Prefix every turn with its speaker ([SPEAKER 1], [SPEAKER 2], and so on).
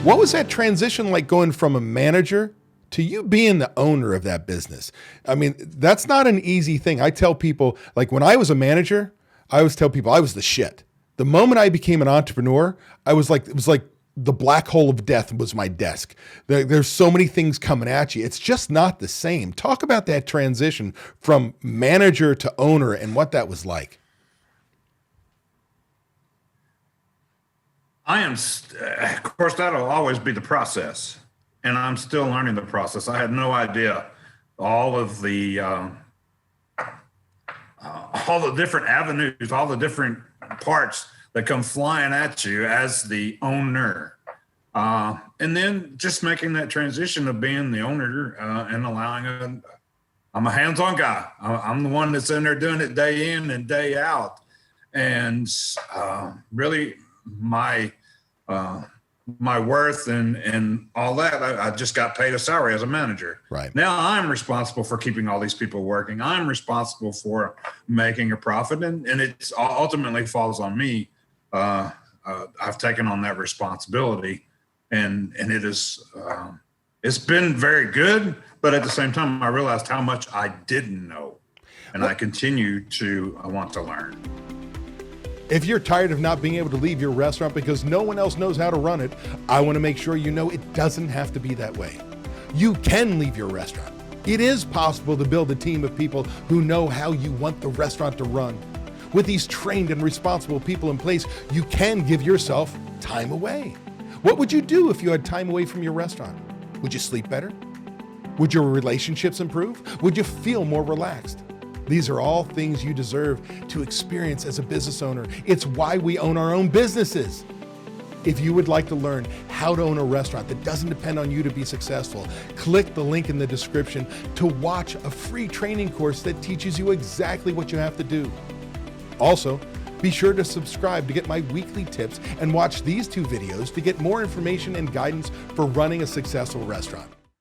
[SPEAKER 1] What was that transition like going from a manager to you being the owner of that business? I mean, that's not an easy thing. I tell people, like when I was a manager, I always tell people I was the shit. The moment I became an entrepreneur, I was like, it was like the black hole of death was my desk. There's so many things coming at you. It's just not the same. Talk about that transition from manager to owner and what that was like.
[SPEAKER 2] Of course, that'll always be the process, and I'm still learning the process. I had no idea all of all the different avenues, all the different parts that come flying at you as the owner. And then just making that transition of being the owner and I'm a hands-on guy. I'm the one that's in there doing it day in and day out. And really my worth and all that, I just got paid a salary as a manager.
[SPEAKER 1] Right.
[SPEAKER 2] Now I'm responsible for keeping all these people working. I'm responsible for making a profit, and it ultimately falls on me. I've taken on that responsibility, and it is it's been very good. But at the same time, I realized how much I didn't know, and I continue to want to learn.
[SPEAKER 1] If you're tired of not being able to leave your restaurant because no one else knows how to run it, I want to make sure you know it doesn't have to be that way. You can leave your restaurant. It is possible to build a team of people who know how you want the restaurant to run. With these trained and responsible people in place, you can give yourself time away. What would you do if you had time away from your restaurant? Would you sleep better? Would your relationships improve? Would you feel more relaxed? These are all things you deserve to experience as a business owner. It's why we own our own businesses. If you would like to learn how to own a restaurant that doesn't depend on you to be successful, click the link in the description to watch a free training course that teaches you exactly what you have to do. Also, be sure to subscribe to get my weekly tips and watch these two videos to get more information and guidance for running a successful restaurant.